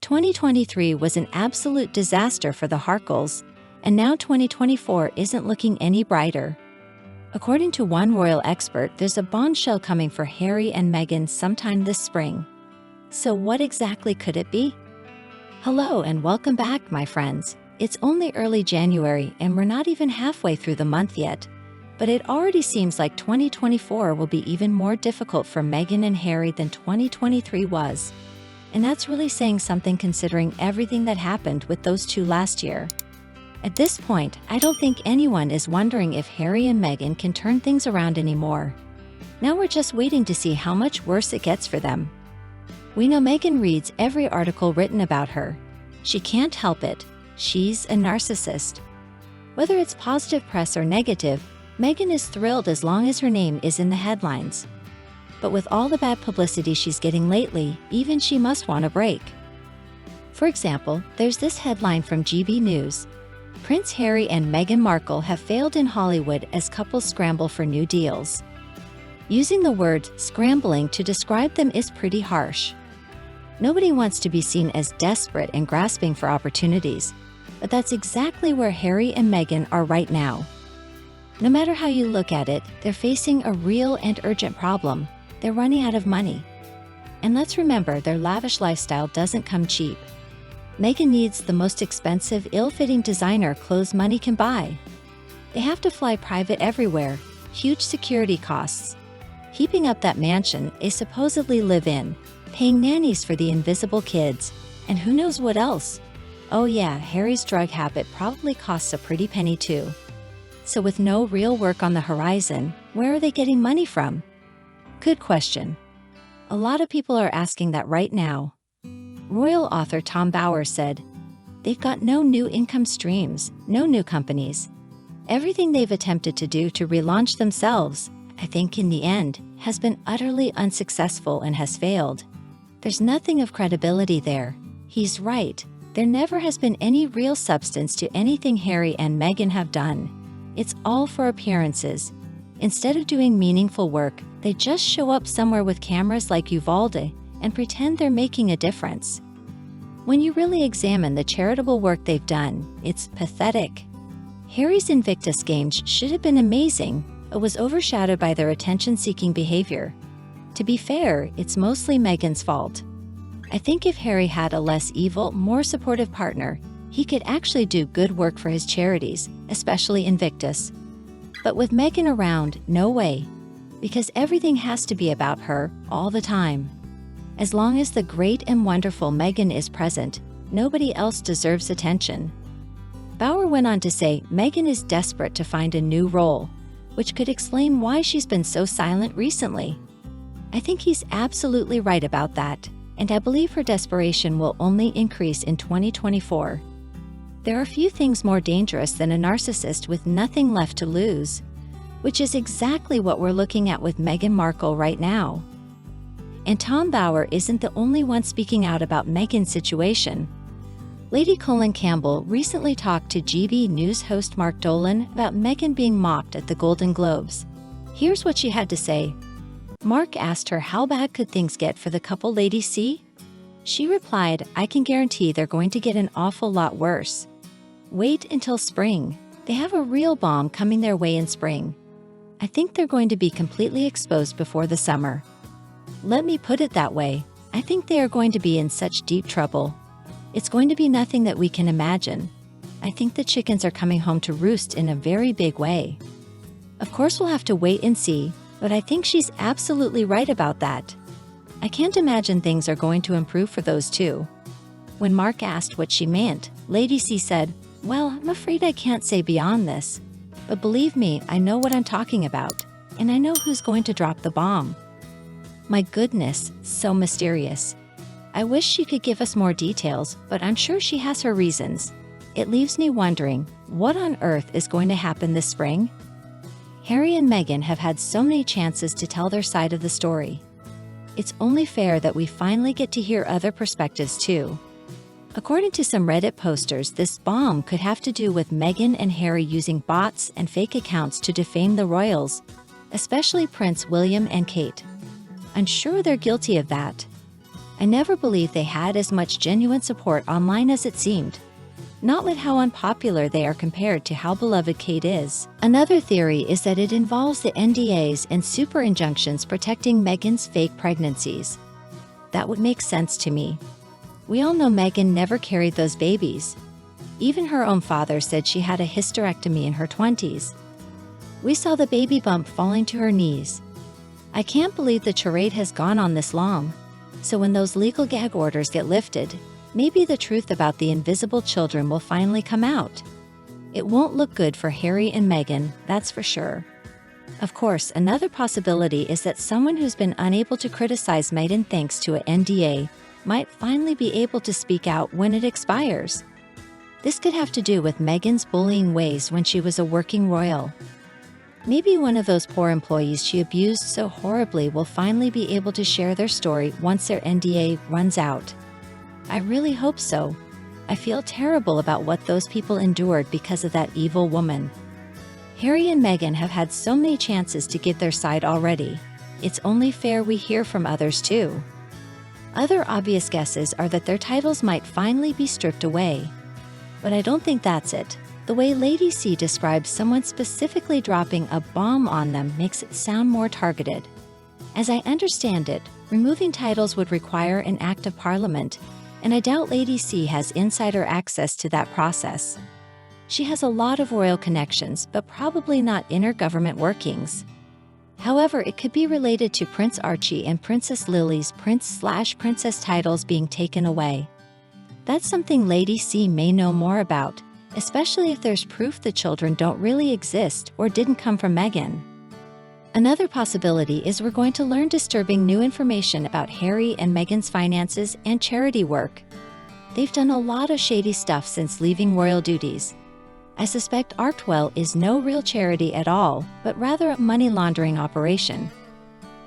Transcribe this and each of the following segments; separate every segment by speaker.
Speaker 1: 2023 was an absolute disaster for the HARKLES, and now 2024 isn't looking any brighter. According to one royal expert, there's a bombshell coming for Harry and Meghan sometime this spring. So what exactly could it be? Hello and welcome back, my friends. It's only early January and we're not even halfway through the month yet, but it already seems like 2024 will be even more difficult for Meghan and Harry than 2023 was. And that's really saying something considering everything that happened with those two last year. At this point, I don't think anyone is wondering if Harry and Meghan can turn things around anymore. Now we're just waiting to see how much worse it gets for them. We know Meghan reads every article written about her. She can't help it. She's a narcissist. Whether it's positive press or negative, Meghan is thrilled as long as her name is in the headlines. But with all the bad publicity she's getting lately, even she must want a break. For example, there's this headline from GB News. Prince Harry and Meghan Markle have failed in Hollywood as couples scramble for new deals. Using the word scrambling to describe them is pretty harsh. Nobody wants to be seen as desperate and grasping for opportunities, but that's exactly where Harry and Meghan are right now. No matter how you look at it, they're facing a real and urgent problem. They're running out of money. And let's remember, their lavish lifestyle doesn't come cheap. Meghan needs the most expensive, ill-fitting designer clothes money can buy. They have to fly private everywhere, huge security costs, heaping up that mansion they supposedly live in, paying nannies for the invisible kids, and who knows what else. Oh yeah, Harry's drug habit probably costs a pretty penny too. So with no real work on the horizon, where are they getting money from? Good question. A lot of people are asking that right now. Royal author Tom Bowers said, "They've got no new income streams, no new companies. Everything they've attempted to do to relaunch themselves, I think in the end, has been utterly unsuccessful and has failed. There's nothing of credibility there." He's right. There never has been any real substance to anything Harry and Meghan have done. It's all for appearances. Instead of doing meaningful work, they just show up somewhere with cameras like Uvalde and pretend they're making a difference. When you really examine the charitable work they've done, it's pathetic. Harry's Invictus Games should have been amazing, but was overshadowed by their attention-seeking behavior. To be fair, it's mostly Meghan's fault. I think if Harry had a less evil, more supportive partner, he could actually do good work for his charities, especially Invictus. But with Meghan around, no way. Because everything has to be about her, all the time. As long as the great and wonderful Meghan is present, nobody else deserves attention. Bauer went on to say Meghan is desperate to find a new role, which could explain why she's been so silent recently. I think he's absolutely right about that, and I believe her desperation will only increase in 2024. There are few things more dangerous than a narcissist with nothing left to lose, which is exactly what we're looking at with Meghan Markle right now. And Tom Bauer isn't the only one speaking out about Meghan's situation. Lady Colin Campbell recently talked to GB News host Mark Dolan about Meghan being mocked at the Golden Globes. Here's what she had to say. Mark asked her how bad could things get for the couple Lady C? She replied, "I can guarantee they're going to get an awful lot worse. Wait until spring. They have a real bomb coming their way in spring. I think they're going to be completely exposed before the summer. Let me put it that way. I think they are going to be in such deep trouble. It's going to be nothing that we can imagine. I think the chickens are coming home to roost in a very big way." Of course, we'll have to wait and see, but I think she's absolutely right about that. I can't imagine things are going to improve for those two. When Mark asked what she meant, Lady C said, "Well, I'm afraid I can't say beyond this. But believe me, I know what I'm talking about, and I know who's going to drop the bomb." My goodness, so mysterious. I wish she could give us more details, but I'm sure she has her reasons. It leaves me wondering, what on earth is going to happen this spring? Harry and Meghan have had so many chances to tell their side of the story. It's only fair that we finally get to hear other perspectives too. According to some Reddit posters, this bomb could have to do with Meghan and Harry using bots and fake accounts to defame the royals, especially Prince William and Kate. I'm sure they're guilty of that. I never believed they had as much genuine support online as it seemed. Not with how unpopular they are compared to how beloved Kate is. Another theory is that it involves the NDAs and super injunctions protecting Meghan's fake pregnancies. That would make sense to me. We all know Meghan never carried those babies. Even her own father said she had a hysterectomy in her 20s. We saw the baby bump falling to her knees. I can't believe the charade has gone on this long. So when those legal gag orders get lifted, maybe the truth about the invisible children will finally come out. It won't look good for Harry and Meghan, that's for sure. Of course, another possibility is that someone who's been unable to criticize Meghan thanks to an NDA might finally be able to speak out when it expires. This could have to do with Meghan's bullying ways when she was a working royal. Maybe one of those poor employees she abused so horribly will finally be able to share their story once their NDA runs out. I really hope so. I feel terrible about what those people endured because of that evil woman. Harry and Meghan have had so many chances to give their side already. It's only fair we hear from others too. Other obvious guesses are that their titles might finally be stripped away. But I don't think that's it. The way Lady C describes someone specifically dropping a bomb on them makes it sound more targeted. As I understand it, removing titles would require an act of Parliament, and I doubt Lady C has insider access to that process. She has a lot of royal connections, but probably not inner government workings. However, it could be related to Prince Archie and Princess Lily's prince/princess titles being taken away. That's something Lady C may know more about, especially if there's proof the children don't really exist or didn't come from Meghan. Another possibility is we're going to learn disturbing new information about Harry and Meghan's finances and charity work. They've done a lot of shady stuff since leaving royal duties. I suspect Artwell is no real charity at all, but rather a money laundering operation.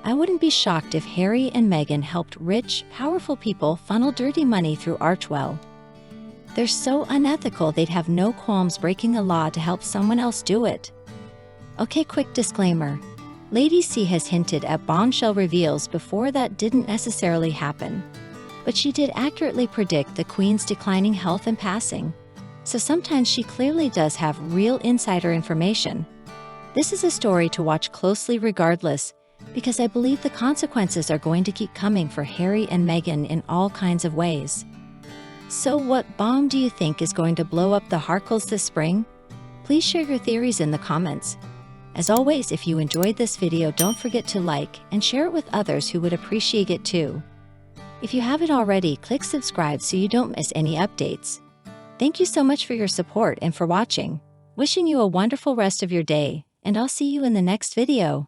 Speaker 1: I wouldn't be shocked if Harry and Meghan helped rich, powerful people funnel dirty money through Artwell. They're so unethical they'd have no qualms breaking a law to help someone else do it. Okay, quick disclaimer. Lady C has hinted at bombshell reveals before that didn't necessarily happen. But she did accurately predict the Queen's declining health and passing. So sometimes she clearly does have real insider information. This is a story to watch closely regardless, because I believe the consequences are going to keep coming for Harry and Meghan in all kinds of ways. So what bomb do you think is going to blow up the HARKLES this spring? Please share your theories in the comments. As always, if you enjoyed this video, don't forget to like and share it with others who would appreciate it too. If you haven't already, click subscribe so you don't miss any updates. Thank you so much for your support and for watching. Wishing you a wonderful rest of your day, and I'll see you in the next video.